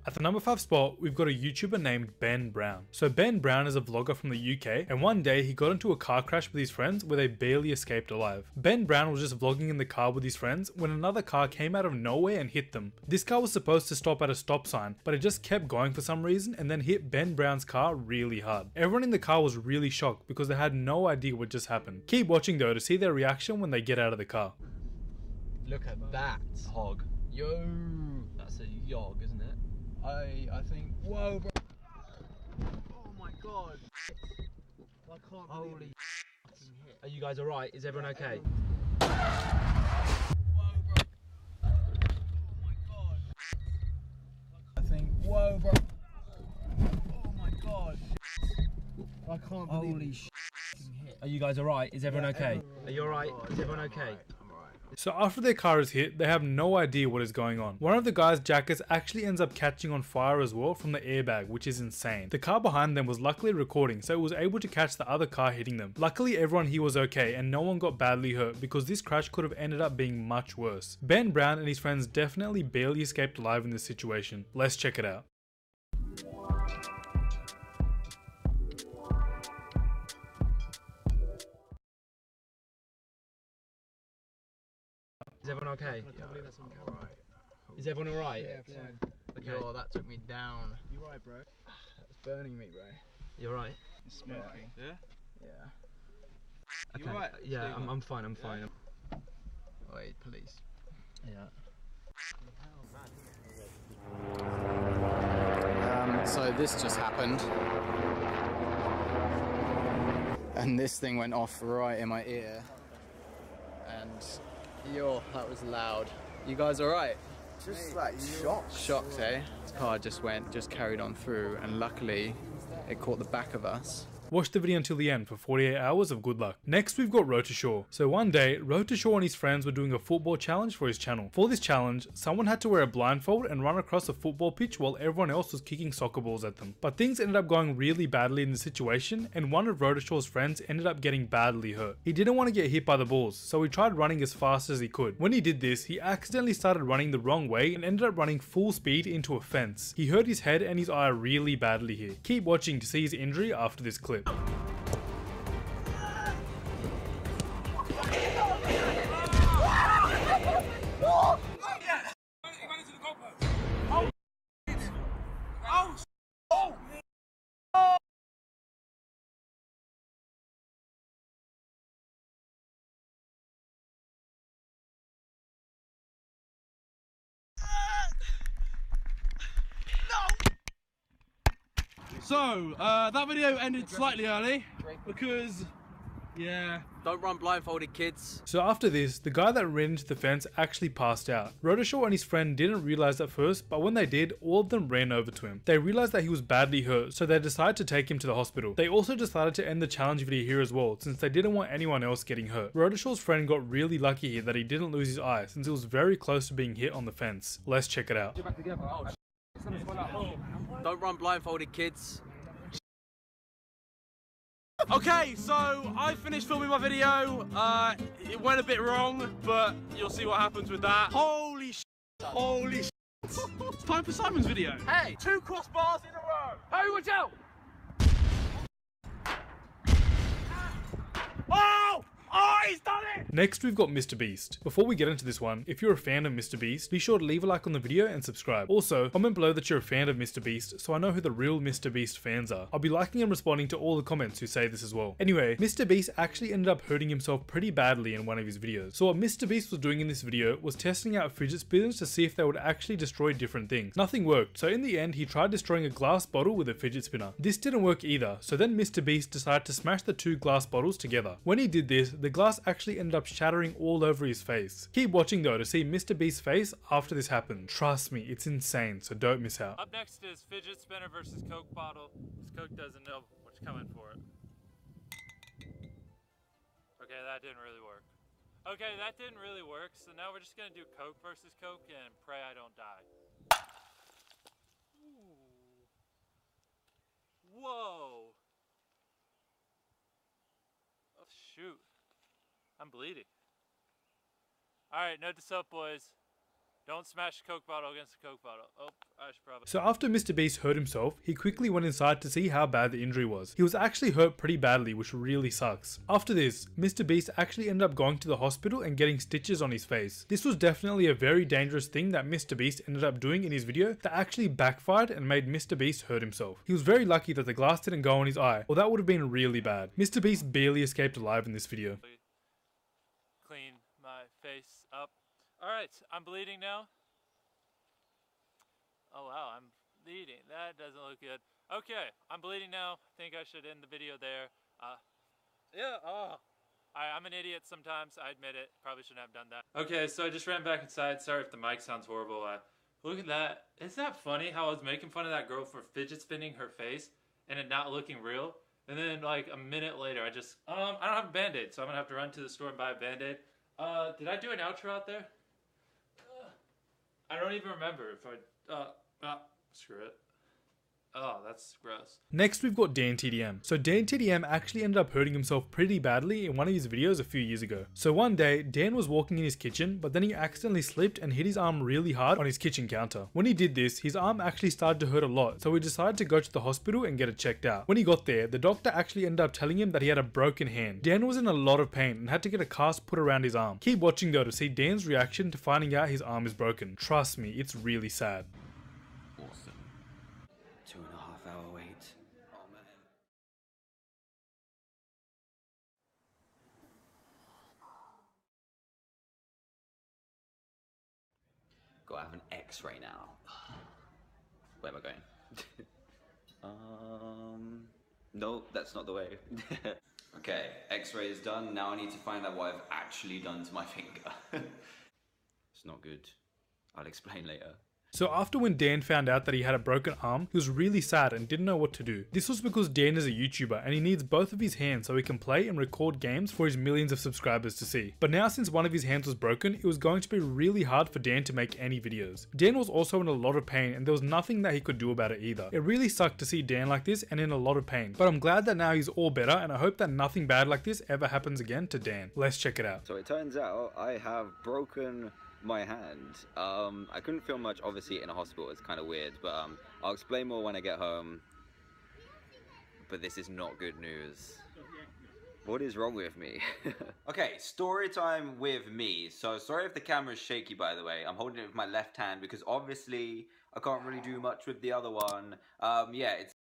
At the number 5 spot, we've got a YouTuber named Ben Brown. So Ben Brown is a vlogger from the UK, and one day he got into a car crash with his friends where they barely escaped alive. Ben Brown was just vlogging in the car with his friends when another car came out of nowhere and hit them. This car was supposed to stop at a stop sign, but it just kept going for some reason and then hit Ben Brown's car really hard. Everyone in the car was really shocked because they had no idea what just happened. Keep watching though to see their reaction when they get out of the car. Look at that. Hog. Yo. That's a yog, isn't it? I think. Whoa, bro. Oh my god. I can't. Holy shit. Are you guys alright? Is everyone okay? Whoa, bro. Oh my god. I think. Whoa, bro. Oh my god. I can't believe. Holy shit. Are you guys alright? Is everyone okay? Are you alright? Is everyone okay? So after their car is hit, they have no idea what is going on. One of the guy's jackets actually ends up catching on fire as well from the airbag, which is insane. The car behind them was luckily recording, so it was able to catch the other car hitting them. Luckily everyone here was okay and no one got badly hurt because this crash could have ended up being much worse. Ben Brown and his friends definitely barely escaped alive in this situation. Let's check it out. Is everyone okay? Is everyone alright? Yeah, fine. Okay. Yo, that took me down. You right, bro? That's burning me, bro. You alright? It's smoking. Yeah? Yeah. Okay. You alright? Yeah, I'm fine, I'm fine. Wait, police. Yeah. So this just happened. And this thing went off right in my ear. And yo, that was loud. You guys alright? Just like shocked. Shocked, eh? This car just carried on through, and luckily it caught the back of us. Watch the video until the end for 48 hours of good luck. Next we've got Road to Shore. So one day, Road to Shore and his friends were doing a football challenge for his channel. For this challenge, someone had to wear a blindfold and run across a football pitch while everyone else was kicking soccer balls at them. But things ended up going really badly in the situation, and one of Road to Shore's friends ended up getting badly hurt. He didn't want to get hit by the balls, so he tried running as fast as he could. When he did this, he accidentally started running the wrong way and ended up running full speed into a fence. He hurt his head and his eye really badly here. Keep watching to see his injury after this clip. So, that video ended slightly early because, yeah. Don't run blindfolded, kids. So after this, the guy that ran into the fence actually passed out. Rodashaw and his friend didn't realize at first, but when they did, all of them ran over to him. They realized that he was badly hurt, so they decided to take him to the hospital. They also decided to end the challenge video here as well, since they didn't want anyone else getting hurt. Rodashaw's friend got really lucky here that he didn't lose his eye, since it was very close to being hit on the fence. Let's check it out. Don't run blindfolded, kids. Okay, so I finished filming my video. It went a bit wrong, but you'll see what happens with that. Holy shit! Holy shit! It's time for Simon's video. Hey! 2 crossbars in a row. Hey, watch out! Oh! Oh, he's done it! Next we've got Mr. Beast. Before we get into this one, if you're a fan of Mr. Beast, be sure to leave a like on the video and subscribe. Also, comment below that you're a fan of Mr. Beast so I know who the real Mr. Beast fans are. I'll be liking and responding to all the comments who say this as well. Anyway, Mr. Beast actually ended up hurting himself pretty badly in one of his videos. So what Mr. Beast was doing in this video was testing out fidget spinners to see if they would actually destroy different things. Nothing worked, so in the end he tried destroying a glass bottle with a fidget spinner. This didn't work either, so then Mr. Beast decided to smash the 2 glass bottles together. When he did this, the glass actually ended up shattering all over his face. Keep watching though to see Mr. Beast's face after this happened. Trust me, it's insane, so don't miss out. Up next is fidget spinner versus Coke bottle, because Coke doesn't know what's coming for it. Okay, that didn't really work. Okay, that didn't really work, so now we're just gonna do Coke versus Coke and pray I don't die. Ooh. Whoa! Oh shoot. I'm bleeding. Alright, note to self, boys. Don't smash a Coke bottle against a Coke bottle. Oh, I should probably... So after Mr. Beast hurt himself, he quickly went inside to see how bad the injury was. He was actually hurt pretty badly, which really sucks. After this, Mr. Beast actually ended up going to the hospital and getting stitches on his face. This was definitely a very dangerous thing that Mr. Beast ended up doing in his video that actually backfired and made Mr. Beast hurt himself. He was very lucky that the glass didn't go on his eye, or that would have been really bad. Mr. Beast barely escaped alive in this video. Clean my face up. Alright, I'm bleeding now. Oh wow, I'm bleeding. That doesn't look good. Okay, I'm bleeding now. I think I should end the video there. I'm an idiot sometimes. I admit it. Probably shouldn't have done that. Okay, so I just ran back inside. Sorry if the mic sounds horrible. Look at that. Isn't that funny how I was making fun of that girl for fidget spinning her face and it not looking real? And then like a minute later, I don't have a Band-Aid, so I'm gonna have to run to the store and buy a Band-Aid. Did I do an outro out there? I don't even remember if screw it. Oh, that's gross. Next we've got DanTDM. So DanTDM actually ended up hurting himself pretty badly in one of his videos a few years ago. So one day, Dan was walking in his kitchen, but then he accidentally slipped and hit his arm really hard on his kitchen counter. When he did this, his arm actually started to hurt a lot, so he decided to go to the hospital and get it checked out. When he got there, the doctor actually ended up telling him that he had a broken hand. Dan was in a lot of pain and had to get a cast put around his arm. Keep watching though to see Dan's reaction to finding out his arm is broken. Trust me, it's really sad. Awesome. 2.5 hour wait. Oh man. Gotta have an X-ray now. Where am I going? No, that's not the way. Okay, X-ray is done. Now I need to find out what I've actually done to my finger. It's not good. I'll explain later. So after when Dan found out that he had a broken arm, he was really sad and didn't know what to do. This was because Dan is a YouTuber and he needs both of his hands so he can play and record games for his millions of subscribers to see. But now since one of his hands was broken, it was going to be really hard for Dan to make any videos. Dan was also in a lot of pain and there was nothing that he could do about it either. It really sucked to see Dan like this and in a lot of pain. But I'm glad that now he's all better and I hope that nothing bad like this ever happens again to Dan. Let's check it out. So it turns out I have broken my hand. I couldn't film much obviously in a hospital, it's kind of weird, but I'll explain more when I get home. But this is not good news. What is wrong with me? Okay, story time with me. So sorry if the camera's shaky, by the way. I'm holding it with my left hand because obviously I can't really do much with the other one. Yeah, it's